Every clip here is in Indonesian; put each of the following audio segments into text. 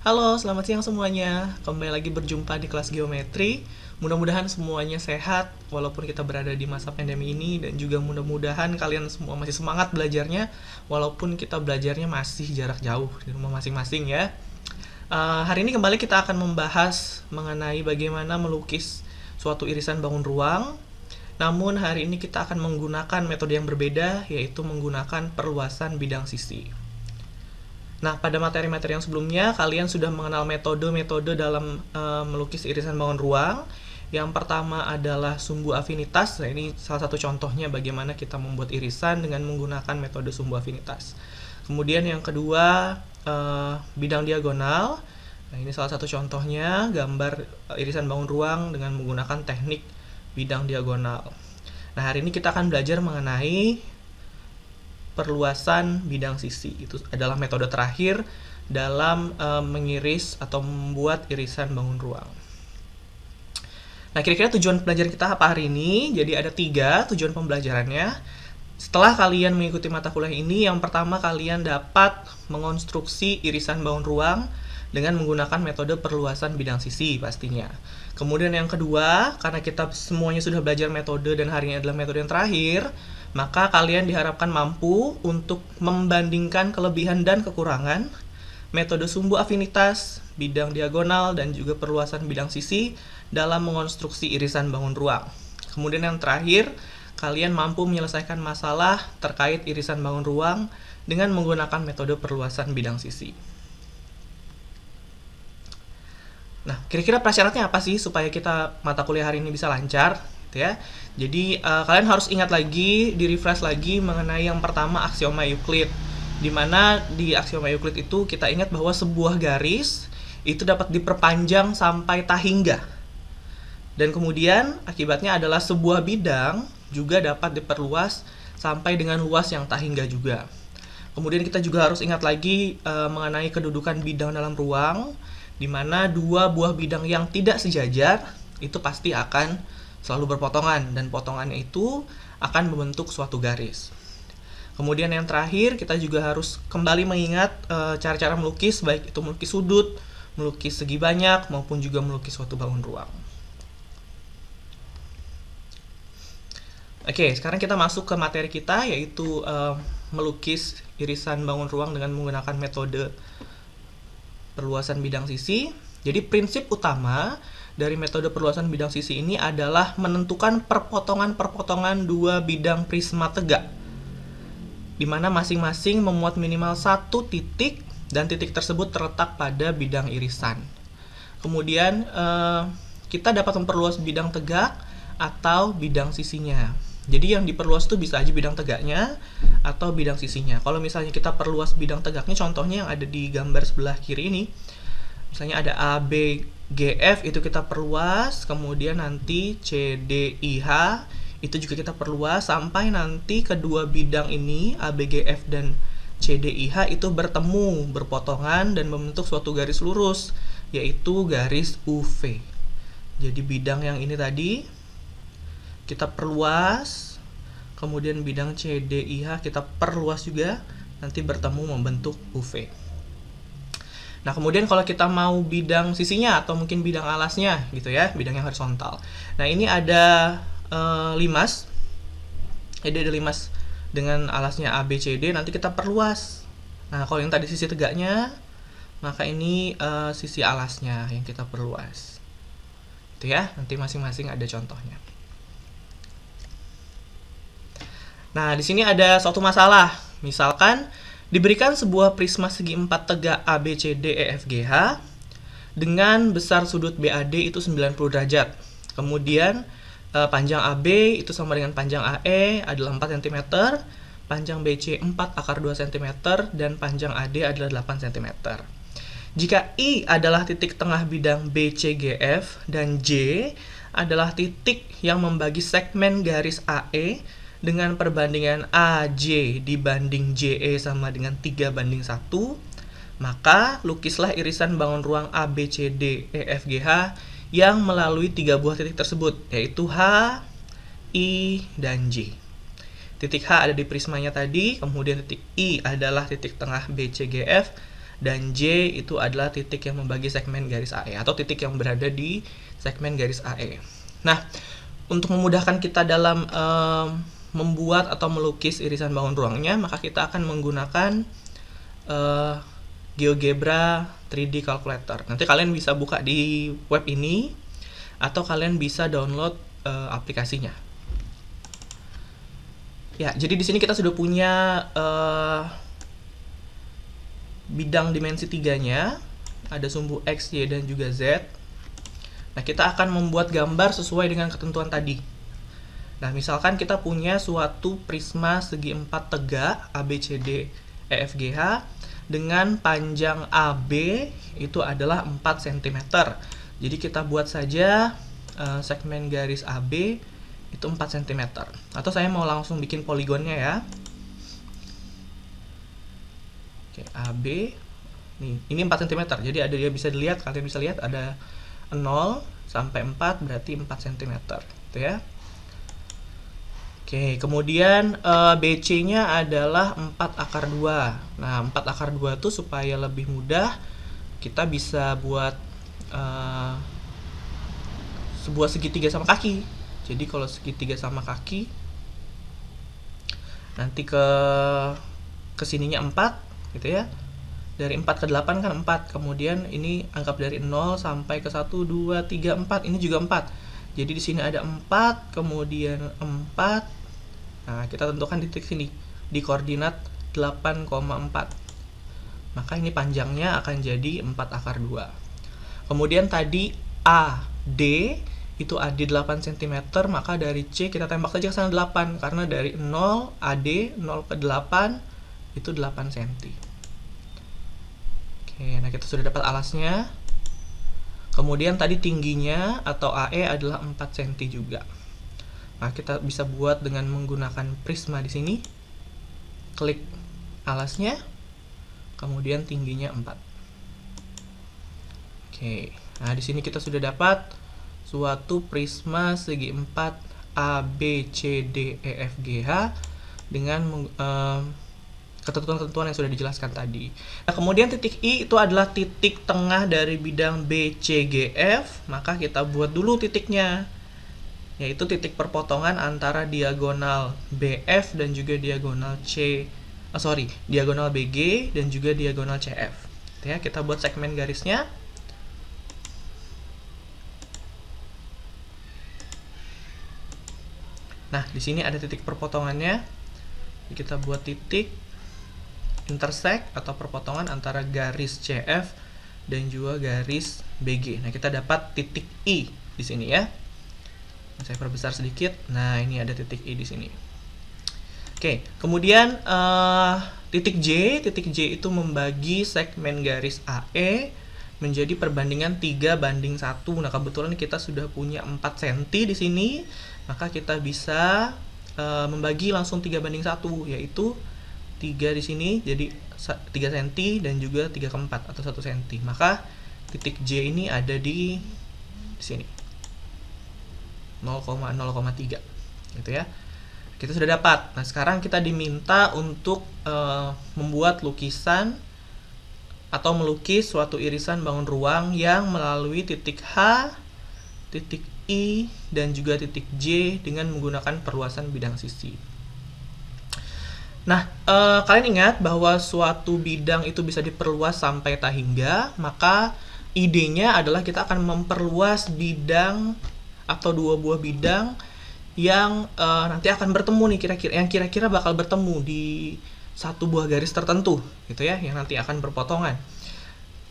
Halo, selamat siang semuanya. Kembali lagi berjumpa di kelas geometri. Mudah-mudahan semuanya sehat walaupun kita berada di masa pandemi ini, dan juga mudah-mudahan kalian semua masih semangat belajarnya walaupun kita belajarnya masih jarak jauh di rumah masing-masing ya. Hari ini kembali kita akan membahas mengenai bagaimana melukis suatu irisan bangun ruang. Namun hari ini kita akan menggunakan metode yang berbeda, yaitu menggunakan perluasan bidang sisi. Nah, pada materi-materi yang sebelumnya, kalian sudah mengenal metode-metode dalam melukis irisan bangun ruang. Yang pertama adalah sumbu afinitas. Nah, ini salah satu contohnya bagaimana kita membuat irisan dengan menggunakan metode sumbu afinitas. Kemudian yang kedua, bidang diagonal. Nah, ini salah satu contohnya, gambar irisan bangun ruang dengan menggunakan teknik bidang diagonal. Nah, hari ini kita akan belajar mengenai perluasan bidang sisi. Itu adalah metode terakhir dalam mengiris atau membuat irisan bangun ruang. Nah, kira-kira tujuan pelajaran kita apa hari ini? Jadi ada 3 tujuan pembelajarannya. Setelah kalian mengikuti mata kuliah ini, yang pertama kalian dapat mengonstruksi irisan bangun ruang dengan menggunakan metode perluasan bidang sisi pastinya. Kemudian yang kedua, karena kita semuanya sudah belajar metode dan hari ini adalah metode yang terakhir, maka kalian diharapkan mampu untuk membandingkan kelebihan dan kekurangan metode sumbu afinitas, bidang diagonal, dan juga perluasan bidang sisi dalam mengonstruksi irisan bangun ruang. Kemudian yang terakhir, kalian mampu menyelesaikan masalah terkait irisan bangun ruang dengan menggunakan metode perluasan bidang sisi. Nah, kira-kira prasyaratnya apa sih supaya kita mata kuliah hari ini bisa lancar? Ya. Jadi kalian harus ingat lagi, di-refresh lagi mengenai yang pertama aksioma Euclid. Di mana di aksioma Euclid itu kita ingat bahwa sebuah garis itu dapat diperpanjang sampai tak hingga. Dan kemudian akibatnya adalah sebuah bidang juga dapat diperluas sampai dengan luas yang tak hingga juga. Kemudian kita juga harus ingat lagi mengenai kedudukan bidang dalam ruang, di mana 2 buah bidang yang tidak sejajar itu pasti akan selalu berpotongan, dan potongannya itu akan membentuk suatu garis. Kemudian yang terakhir, kita juga harus kembali mengingat cara-cara melukis, baik itu melukis sudut, melukis segi banyak, maupun juga melukis suatu bangun ruang. Oke, sekarang kita masuk ke materi kita, yaitu melukis irisan bangun ruang dengan menggunakan metode perluasan bidang sisi. Jadi prinsip utama dari metode perluasan bidang sisi ini adalah menentukan perpotongan-perpotongan 2 bidang prisma tegak, di mana masing-masing memuat minimal 1 titik, dan titik tersebut terletak pada bidang irisan. Kemudian kita dapat memperluas bidang tegak atau bidang sisinya. Jadi yang diperluas itu bisa aja bidang tegaknya atau bidang sisinya. Kalau misalnya kita perluas bidang tegaknya, contohnya yang ada di gambar sebelah kiri ini, misalnya ada ABGF, itu kita perluas, kemudian nanti CDIH itu juga kita perluas sampai nanti kedua bidang ini ABGF dan CDIH itu bertemu, berpotongan, dan membentuk suatu garis lurus, yaitu garis UV. Jadi bidang yang ini tadi kita perluas, kemudian bidang CDIH kita perluas juga, nanti bertemu membentuk UV. Nah, kemudian kalau kita mau bidang sisinya atau mungkin bidang alasnya gitu ya, bidang yang horizontal. Nah, ini ada limas. Jadi ada limas dengan alasnya ABCD, nanti kita perluas. Nah, kalau yang tadi sisi tegaknya, maka ini sisi alasnya yang kita perluas. Itu ya, nanti masing-masing ada contohnya. Nah, di sini ada suatu masalah. Misalkan diberikan sebuah prisma segi 4 tegak ABCDEFGH dengan besar sudut BAD itu 90 derajat. Kemudian panjang AB itu sama dengan panjang AE adalah 4 cm, panjang BC 4 akar 2 cm, dan panjang AD adalah 8 cm. Jika I adalah titik tengah bidang BCGF dan J adalah titik yang membagi segmen garis AE dengan perbandingan AJ dibanding JE sama dengan 3:1, maka lukislah irisan bangun ruang ABCDEFGH yang melalui 3 buah titik tersebut, yaitu H, I, dan J. Titik H ada di prismanya tadi, kemudian titik I adalah titik tengah BCGF, dan J itu adalah titik yang membagi segmen garis AE atau titik yang berada di segmen garis AE. Nah, untuk memudahkan kita dalam membuat atau melukis irisan bangun ruangnya, maka kita akan menggunakan GeoGebra 3D Calculator. Nanti kalian bisa buka di web ini atau kalian bisa download aplikasinya. Ya, jadi di sini kita sudah punya bidang dimensi 3-nya, ada sumbu X, Y, dan juga Z. Nah, kita akan membuat gambar sesuai dengan ketentuan tadi. Nah, misalkan kita punya suatu prisma segi 4 tegak ABCD EFGH dengan panjang AB itu adalah 4 cm. Jadi kita buat saja segmen garis AB itu 4 cm. Atau saya mau langsung bikin poligonnya ya. Oke, AB nih, ini 4 cm. Jadi ada, dia bisa dilihat, kalian bisa lihat ada 0 sampai 4 berarti 4 cm gitu ya. Oke, kemudian BC-nya adalah 4 akar 2. Nah, 4 akar 2 itu supaya lebih mudah, kita bisa buat sebuah segitiga sama kaki. Jadi kalau segitiga sama kaki, nanti ke sininya 4 gitu ya. Dari 4 ke 8 kan 4. Kemudian ini anggap dari 0 sampai ke 1, 2, 3, 4. Ini juga 4. Jadi di sini ada 4, kemudian 4. Nah, kita tentukan titik sini di koordinat 8,4. Maka ini panjangnya akan jadi 4 akar 2. Kemudian tadi AD itu AD 8 cm, maka dari C kita tembak saja ke sana 8 karena dari 0 AD 0 ke 8 itu 8 cm. Oke, nah kita sudah dapat alasnya. Kemudian tadi tingginya atau AE adalah 4 cm juga. Nah, kita bisa buat dengan menggunakan prisma di sini. Klik alasnya, kemudian tingginya 4. Oke. Nah, di sini kita sudah dapat suatu prisma segi 4 ABCDEFGH dengan ketentuan-ketentuan yang sudah dijelaskan tadi. Nah, kemudian titik I itu adalah titik tengah dari bidang BCGF, maka kita buat dulu titiknya, yaitu titik perpotongan antara diagonal BF dan juga diagonal diagonal BG dan juga diagonal CF. Ya, kita buat segmen garisnya. Nah, di sini ada titik perpotongannya. Kita buat titik intersect atau perpotongan antara garis CF dan juga garis BG. Nah, kita dapat titik I di sini ya. Saya perbesar sedikit. Nah, ini ada titik I di sini. Oke, kemudian titik J itu membagi segmen garis AE menjadi perbandingan 3:1. Nah, kebetulan kita sudah punya 4 cm di sini, maka kita bisa membagi langsung 3:1, yaitu 3 di sini jadi 3 cm dan juga 3/4 atau 1 cm. Maka titik J ini ada di sini. 0,3 gitu ya. Kita sudah dapat. Nah, sekarang kita diminta untuk membuat lukisan atau melukis suatu irisan bangun ruang yang melalui titik H, titik I, dan juga titik J dengan menggunakan perluasan bidang sisi. Nah, kalian ingat bahwa suatu bidang itu bisa diperluas sampai tak hingga, maka idenya adalah kita akan memperluas bidang atau dua buah bidang yang nanti akan bertemu nih, kira-kira bakal bertemu di satu buah garis tertentu gitu ya, yang nanti akan berpotongan.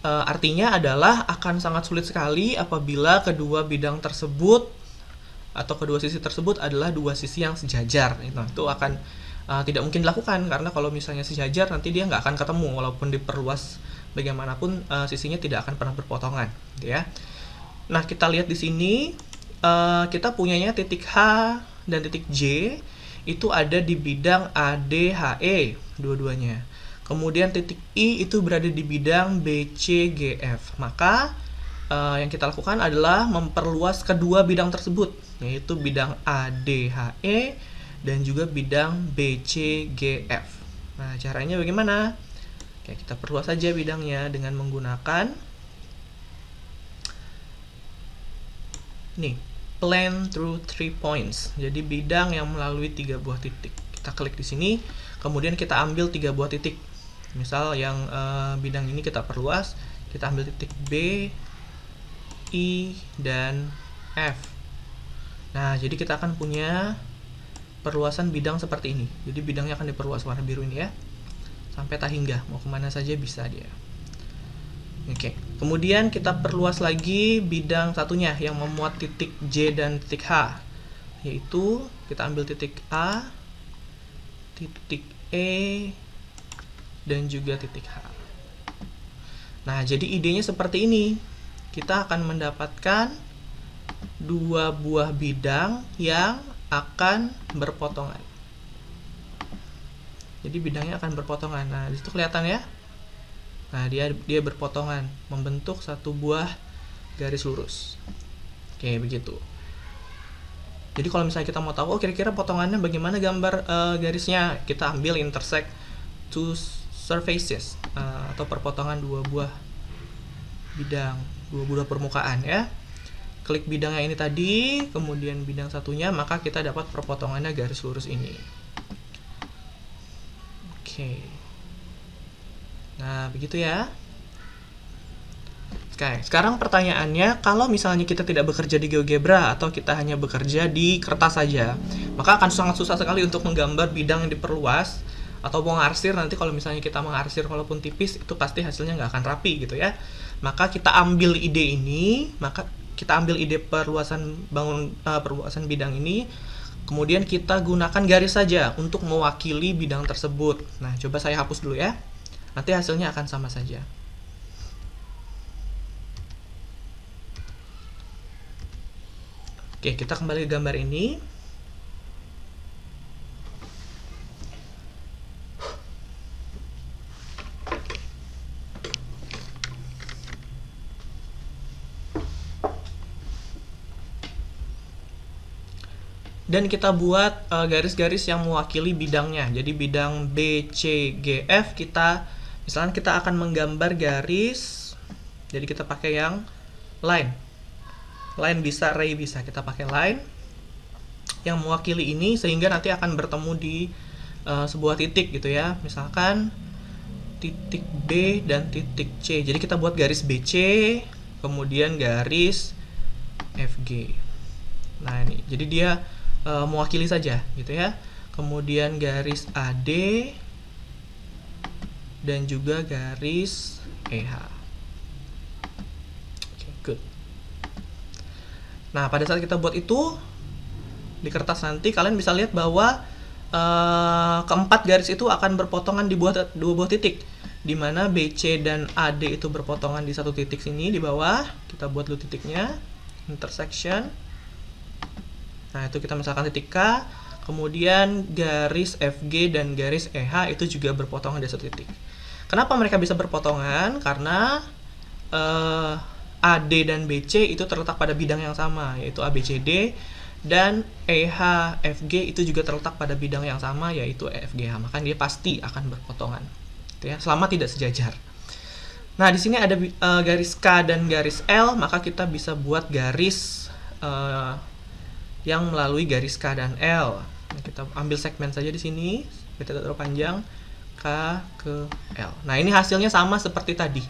Artinya adalah akan sangat sulit sekali apabila kedua bidang tersebut atau kedua sisi tersebut adalah dua sisi yang sejajar. Itu akan tidak mungkin dilakukan, karena kalau misalnya sejajar nanti dia nggak akan ketemu walaupun diperluas bagaimanapun, sisinya tidak akan pernah berpotongan gitu ya. Nah, kita lihat di sini kita punyanya titik H dan titik J itu ada di bidang ADHE dua-duanya. Kemudian titik I itu berada di bidang BCGF. Maka yang kita lakukan adalah memperluas kedua bidang tersebut, yaitu bidang ADHE dan juga bidang BCGF. Nah, caranya bagaimana? Oke, kita perluas saja bidangnya dengan menggunakan nih, plan through 3 points. Jadi bidang yang melalui 3 buah titik. Kita klik di sini, kemudian kita ambil 3 buah titik. Misal yang bidang ini kita perluas, kita ambil titik B, I, dan F. Nah, jadi kita akan punya perluasan bidang seperti ini. Jadi bidangnya akan diperluas warna biru ini ya, sampai tak hingga, mau kemana saja bisa dia. Oke, kemudian kita perluas lagi bidang satunya yang memuat titik J dan titik H, yaitu kita ambil titik A, titik E, dan juga titik H. Nah, jadi idenya seperti ini. Kita akan mendapatkan 2 buah bidang yang akan berpotongan. Jadi bidangnya akan berpotongan. Nah, disitu kelihatan ya. Nah, dia berpotongan, membentuk 1 buah garis lurus. Oke, begitu. Jadi kalau misalnya kita mau tahu, kira-kira potongannya bagaimana gambar garisnya, kita ambil intersect two surfaces, atau perpotongan 2 buah bidang, 2 buah permukaan ya. Klik bidangnya ini tadi, kemudian bidang satunya, maka kita dapat perpotongannya garis lurus ini. Oke. Nah, begitu ya. Oke, sekarang pertanyaannya, kalau misalnya kita tidak bekerja di GeoGebra atau kita hanya bekerja di kertas saja, maka akan sangat susah sekali untuk menggambar bidang yang diperluas atau mau ngarsir. Nanti kalau misalnya kita mengarsir walaupun tipis, itu pasti hasilnya nggak akan rapi gitu ya. Maka kita ambil ide ini, perluasan perluasan bidang ini, kemudian kita gunakan garis saja untuk mewakili bidang tersebut. Nah, coba saya hapus dulu ya. Nanti hasilnya akan sama saja. Oke, kita kembali ke gambar ini. Dan kita buat garis-garis yang mewakili bidangnya. Jadi bidang B, C, G, F, misalkan kita akan menggambar garis, jadi kita pakai yang line bisa, ray bisa, kita pakai line yang mewakili ini, sehingga nanti akan bertemu di sebuah titik gitu ya, misalkan titik B dan titik C. Jadi kita buat garis BC, kemudian garis FG. Nah, ini jadi dia mewakili saja gitu ya, kemudian garis AD dan juga garis EH. Oke, good. Nah, pada saat kita buat itu di kertas nanti, kalian bisa lihat bahwa keempat garis itu akan berpotongan di 2 buah titik, di mana BC dan AD itu berpotongan di 1 titik sini di bawah. Kita buat dulu titiknya, intersection. Nah, itu kita misalkan titik K, kemudian garis FG dan garis EH itu juga berpotongan di 1 titik. Kenapa mereka bisa berpotongan? Karena AD dan BC itu terletak pada bidang yang sama, yaitu ABCD, dan EH FG itu juga terletak pada bidang yang sama, yaitu EFGH. Maka dia pasti akan berpotongan, gitu ya, selama tidak sejajar. Nah, di sini ada garis K dan garis L, maka kita bisa buat garis yang melalui garis K dan L. Nah, kita ambil segmen saja di sini, tidak terlalu panjang, K ke L. Nah, ini hasilnya sama seperti tadi,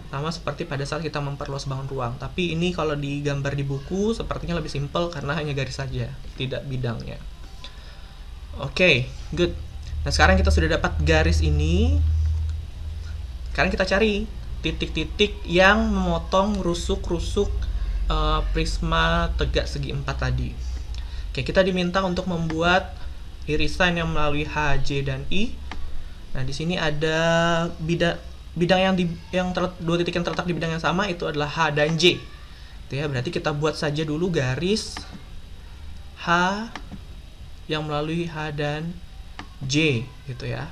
sama seperti pada saat kita memperluas bangun ruang. Tapi ini kalau digambar di buku sepertinya lebih simpel karena hanya garis saja, tidak bidangnya. Oke, good. Nah, sekarang kita sudah dapat garis ini. Sekarang kita cari titik-titik yang memotong rusuk-rusuk prisma tegak segi 4 tadi. Oke, kita diminta untuk membuat irisan yang melalui H, J, dan I. Nah, di sini ada bidang yang 2 titik yang terletak di bidang yang sama itu adalah H dan J. Itu ya, berarti kita buat saja dulu garis H yang melalui H dan J gitu ya.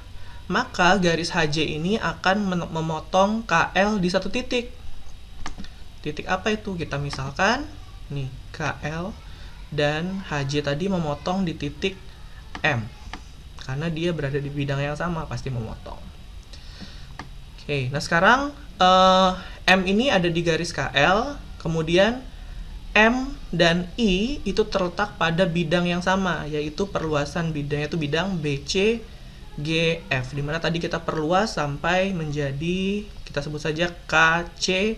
Maka garis HJ ini akan memotong KL di 1 titik. Titik apa itu? Kita misalkan nih KL, dan HJ tadi memotong di titik M. Karena dia berada di bidang yang sama, pasti memotong. Oke, nah sekarang M ini ada di garis KL, kemudian M dan I itu terletak pada bidang yang sama, yaitu perluasan bidangnya itu bidang BC GF, dimana tadi kita perluas sampai menjadi, kita sebut saja KCGL,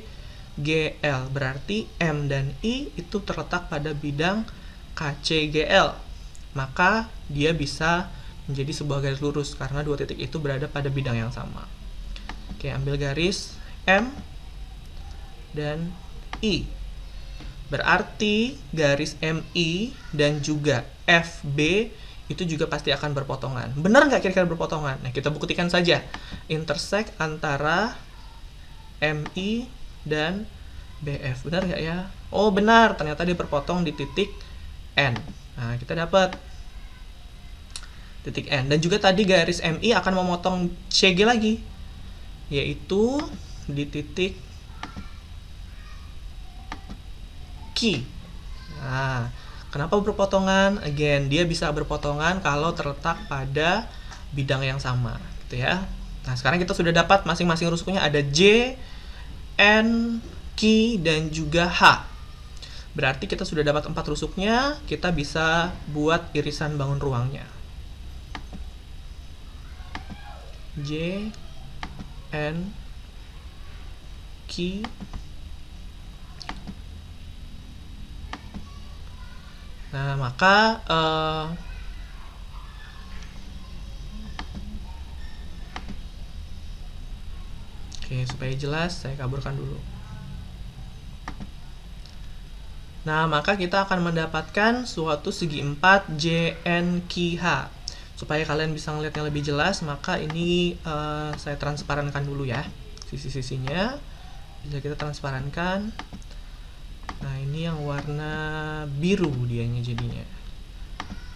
berarti M dan I itu terletak pada bidang KCGL, maka dia bisa menjadi sebuah garis lurus karena dua titik itu berada pada bidang yang sama. Oke, ambil garis M dan I. Berarti garis MI dan juga FB itu juga pasti akan berpotongan. Benar nggak kira-kira berpotongan? Nah, kita buktikan saja. Intersect antara MI dan BF. Benar nggak ya? Oh, benar. Ternyata dia berpotong di titik N. Nah, kita dapat titik N. Dan juga tadi garis MI akan memotong CG lagi, yaitu di titik Q. Nah, kenapa berpotongan? Again, dia bisa berpotongan kalau terletak pada bidang yang sama, gitu ya. Nah, sekarang kita sudah dapat masing-masing rusuknya ada J, N, Q, dan juga H. Berarti kita sudah dapat 4 rusuknya, kita bisa buat irisan bangun ruangnya. J, N, Q, nah maka oke, supaya jelas saya kaburkan dulu. Nah, maka kita akan mendapatkan suatu segi 4 JNQH. Supaya kalian bisa melihatnya lebih jelas, maka ini saya transparankan dulu ya. Sisi-sisinya bisa kita transparankan. Nah, ini yang warna biru dianya jadinya.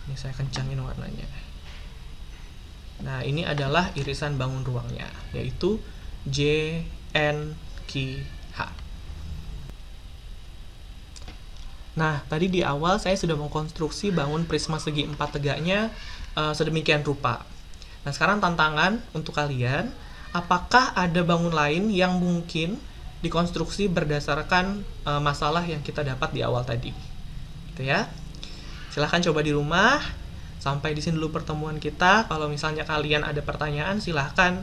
Ini saya kencangin warnanya. Nah, ini adalah irisan bangun ruangnya, yaitu JNQH. Nah, tadi di awal saya sudah mengkonstruksi bangun prisma segi 4 tegaknya sedemikian rupa. Nah, sekarang tantangan untuk kalian, apakah ada bangun lain yang mungkin dikonstruksi berdasarkan masalah yang kita dapat di awal tadi? Gitu ya. Silahkan coba di rumah. Sampai di sini dulu pertemuan kita. Kalau misalnya kalian ada pertanyaan, silahkan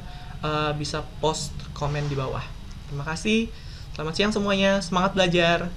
bisa post komen di bawah. Terima kasih. Selamat siang semuanya. Semangat belajar.